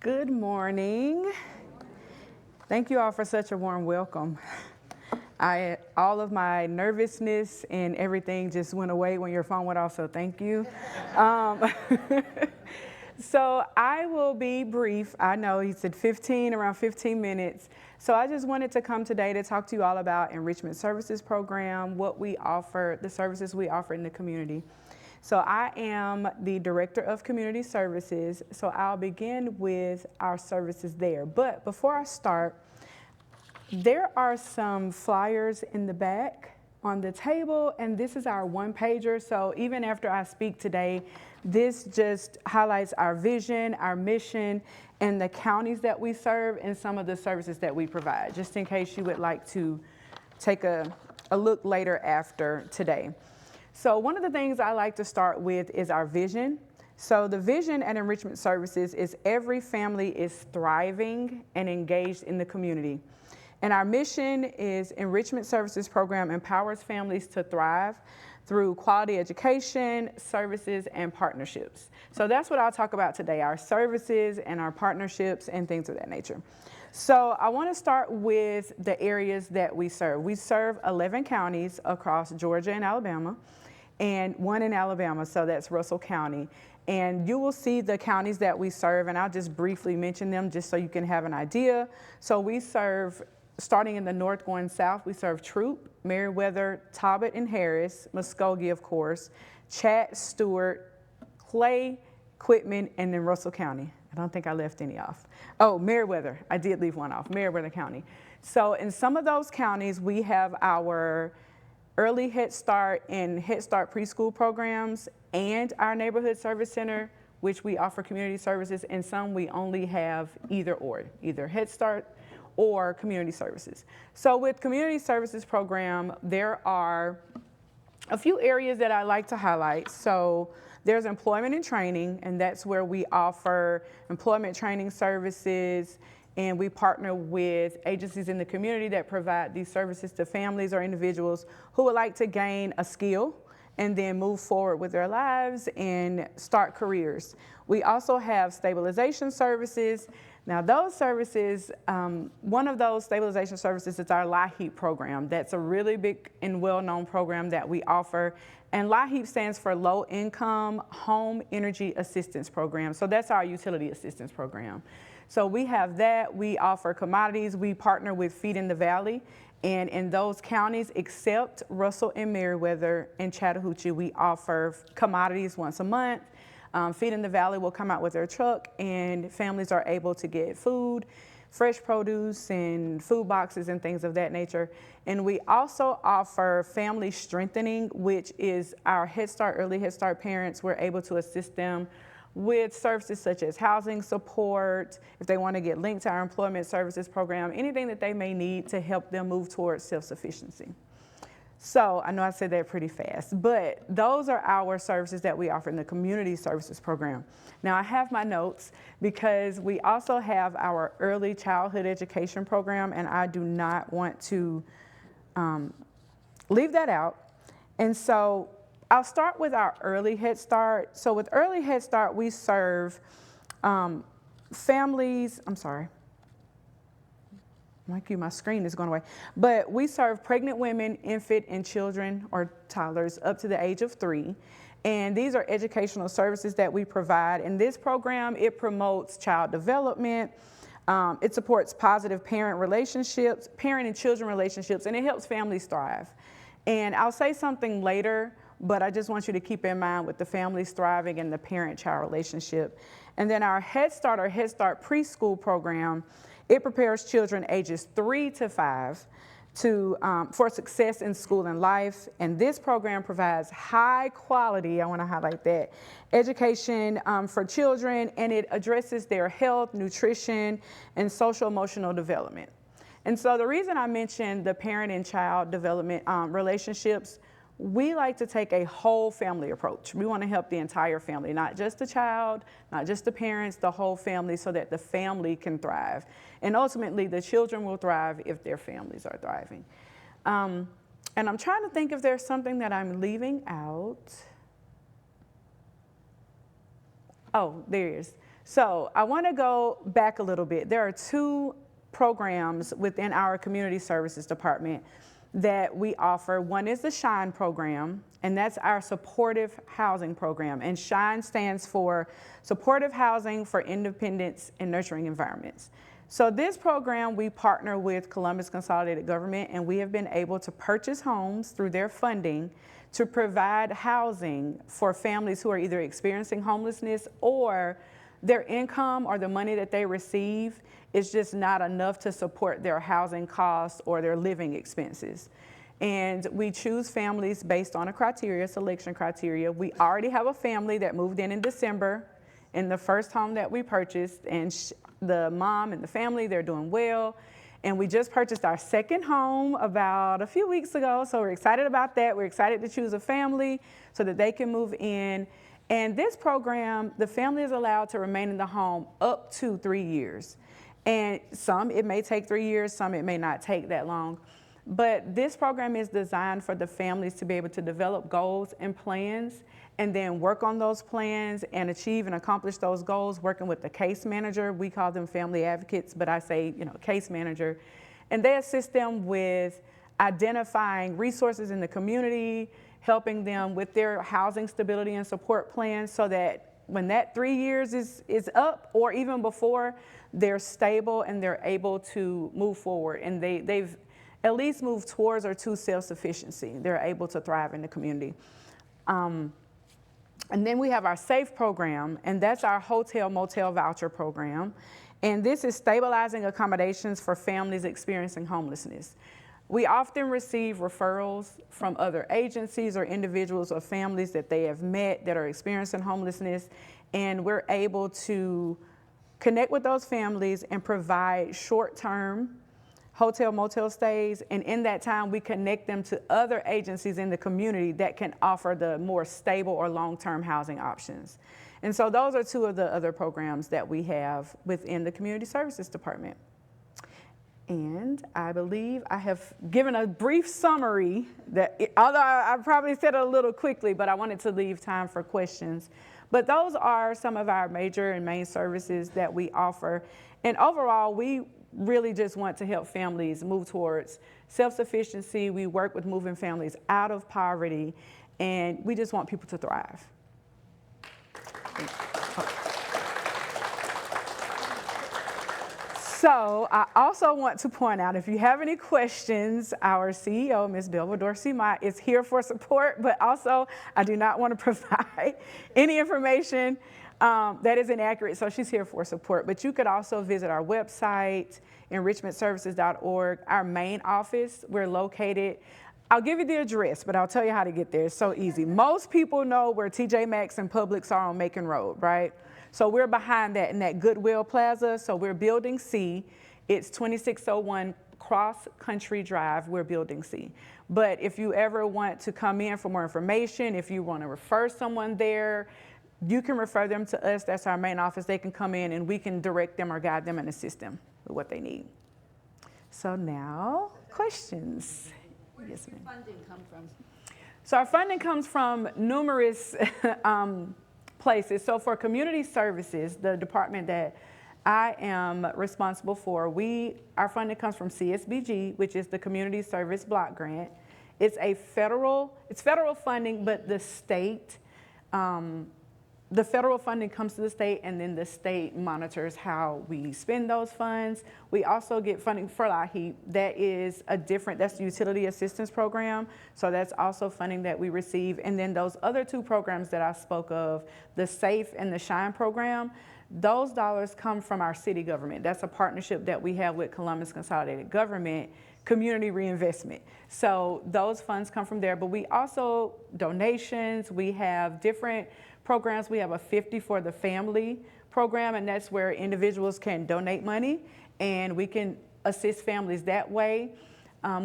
Good morning. Thank you all for such a warm welcome. All of my nervousness and everything just went away when your phone went off, so thank you. Um, so I will be brief. I know he said around 15 minutes. So I just wanted to come today to talk to you all about Enrichment Services Program, what we offer, the services we offer in the community. So I am the Director of Community Services, so I'll begin with our services there. But before I start, there are some flyers in the back on the table, and this is our one-pager. So even after I speak today, this just highlights our vision, our mission, and the counties that we serve and some of the services that we provide, just in case you would like to take a look later after today. So one of the things I like to start with is our vision. So the vision at Enrichment Services is every family is thriving and engaged in the community. And our mission is Enrichment Services Program empowers families to thrive through quality education, services, and partnerships. So that's what I'll talk about today, our services and our partnerships and things of that nature. So I want to start with the areas that we serve. We serve 11 counties across Georgia and Alabama, and one in Alabama, so that's Russell County. And you will see the counties that we serve, and I'll just briefly mention them just so you can have an idea. So we serve, starting in the north going south, we serve Troup, Meriwether, Talbot and Harris, Muskogee, of course, Chat, Stewart, Clay, Quitman, and then Russell County. I don't think I left any off. Oh, Meriwether, I did leave one off, Meriwether County. So in some of those counties, we have our early Head Start and Head Start preschool programs and our neighborhood service center, which we offer community services, and some we only have either Head Start or community services. So with community services program, there are a few areas that I like to highlight. So there's employment and training, and that's where we offer employment training services, and we partner with agencies in the community that provide these services to families or individuals who would like to gain a skill and then move forward with their lives and start careers. We also have stabilization services. Now those services, one of those stabilization services is our LIHEAP program. That's a really big and well-known program that we offer. And LIHEAP stands for Low Income Home Energy Assistance Program. So that's our utility assistance program. So we have that. We offer commodities. We partner with Feed in the Valley. And in those counties, except Russell and Meriwether and Chattahoochee, we offer commodities once a month. Feed in the Valley will come out with their truck, and families are able to get food, fresh produce, and food boxes and things of that nature. And we also offer family strengthening, which is our Head Start, early Head Start parents. We're able to assist them with services such as housing support, if they want to get linked to our employment services program, anything that they may need to help them move towards self-sufficiency. So I know I said that pretty fast, but those are our services that we offer in the community services program. Now I have my notes because we also have our early childhood education program, and I do not want to leave that out. And so I'll start with our early Head Start. So with early Head Start, we serve families, my screen is going away. But we serve pregnant women, infant, and children or toddlers up to the age of 3. And these are educational services that we provide. In this program, it promotes child development. It supports positive parent and children relationships, and it helps families thrive. And I'll say something later, but I just want you to keep in mind with the families thriving and the parent-child relationship. And then our Head Start or Head Start preschool program, it prepares children ages 3 to 5 for success in school and life. And this program provides high quality, I want to highlight that, education for children, and it addresses their health, nutrition, and social emotional development. And so the reason I mentioned the parent and child development relationships, we like to take a whole family approach. We want to help the entire family, not just the child, not just the parents, the whole family, so that the family can thrive. And ultimately, the children will thrive if their families are thriving. And I'm trying to think if there's something that I'm leaving out. Oh, there is. So I want to go back a little bit. There are two programs within our community services department that we offer. One is the SHINE program, and that's our supportive housing program. And SHINE stands for Supportive Housing for Independence and Nurturing Environments. So this program, we partner with Columbus Consolidated Government, and we have been able to purchase homes through their funding to provide housing for families who are either experiencing homelessness or their income or the money that they receive is just not enough to support their housing costs or their living expenses. And we choose families based on a criteria, selection criteria. We already have a family that moved in December in the first home that we purchased, and the mom and the family, they're doing well. And we just purchased our second home about a few weeks ago, so we're excited about that. We're excited to choose a family so that they can move in. And this program, the family is allowed to remain in the home up to 3 years. And some, it may take 3 years, some it may not take that long. But this program is designed for the families to be able to develop goals and plans and then work on those plans and achieve and accomplish those goals working with the case manager. We call them family advocates, but I say, case manager. And they assist them with identifying resources in the community, helping them with their housing stability and support plans so that when that 3 years is up or even before, they're stable and they're able to move forward. And they've at least moved towards or to self-sufficiency. They're able to thrive in the community. And then we have our SAFE program, and that's our hotel motel voucher program. And this is stabilizing accommodations for families experiencing homelessness. We often receive referrals from other agencies or individuals or families that they have met that are experiencing homelessness, and we're able to connect with those families and provide short-term hotel motel stays, and in that time we connect them to other agencies in the community that can offer the more stable or long-term housing options. And so those are two of the other programs that we have within the Community Services Department. And I believe I have given a brief summary although I probably said it a little quickly, but I wanted to leave time for questions. But those are some of our major and main services that we offer. And overall, we really just want to help families move towards self-sufficiency. We work with moving families out of poverty, and we just want people to thrive. So I also want to point out, if you have any questions, our CEO, Ms. Belva Dorsey-Mott, is here for support, but also I do not want to provide any information that is inaccurate, so she's here for support. But you could also visit our website, enrichmentservices.org, our main office. We're located, I'll give you the address, but I'll tell you how to get there. It's so easy. Most people know where TJ Maxx and Publix are on Macon Road, right? So we're behind that in that Goodwill Plaza. So we're Building C. It's 2601 Cross Country Drive. We're Building C. But if you ever want to come in for more information, if you want to refer someone there, you can refer them to us. That's our main office. They can come in and we can direct them or guide them and assist them with what they need. So now, questions. Where does your funding come from? So our funding comes from numerous places. So for community services, the department that I am responsible for, our funding comes from CSBG, which is the Community Service Block Grant. It's federal funding, but the state, the federal funding comes to the state, and then the state monitors how we spend those funds. We also get funding for LIHEAP. That's the Utility Assistance Program. So that's also funding that we receive. And then those other two programs that I spoke of, the SAFE and the SHINE program, those dollars come from our city government. That's a partnership that we have with Columbus Consolidated Government, Community Reinvestment. So those funds come from there, but we also, donations, we have different programs. We have a 50 for the Family program, and that's where individuals can donate money and we can assist families that way.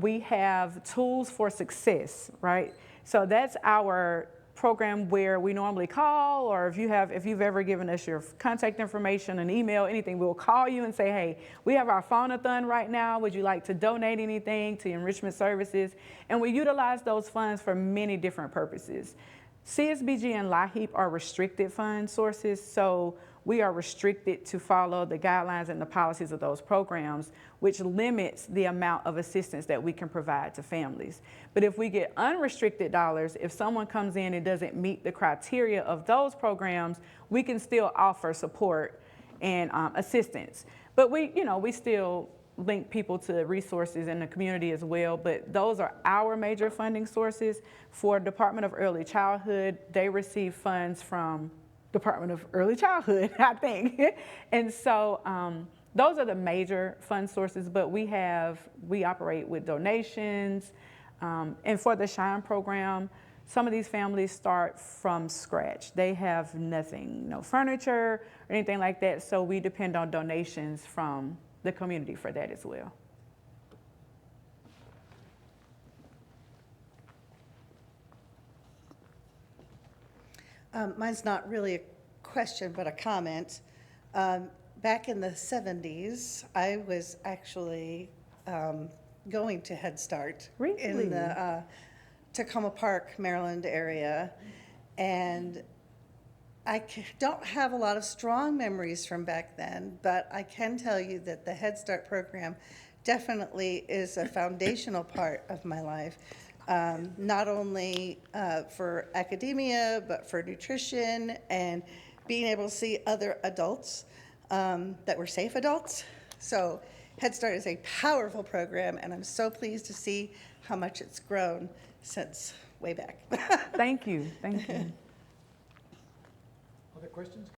We have Tools for Success, right? So that's our program where we normally call, or if you've ever given us your contact information, an email, anything, we'll call you and say, hey, we have our phone-a-thon right now. Would you like to donate anything to Enrichment Services? And we utilize those funds for many different purposes. CSBG and LIHEAP are restricted fund sources, so we are restricted to follow the guidelines and the policies of those programs, which limits the amount of assistance that we can provide to families. But if we get unrestricted dollars, if someone comes in and doesn't meet the criteria of those programs, we can still offer support and assistance. But we still link people to resources in the community as well, but those are our major funding sources. For Department of Early Childhood, they receive funds from Department of Early Childhood, I think. And so those are the major fund sources, but we operate with donations. And for the SHINE program, some of these families start from scratch. They have nothing, no furniture or anything like that, so we depend on donations from the community for that as well. Mine's not really a question, but a comment. Back in the 70s, I was actually going to Head Start Really? in the Tacoma Park, Maryland area. And I don't have a lot of strong memories from back then, but I can tell you that the Head Start program definitely is a foundational part of my life. Not only for academia, but for nutrition and being able to see other adults that were safe adults. So Head Start is a powerful program, and I'm so pleased to see how much it's grown since way back. Thank you, thank you. Other questions?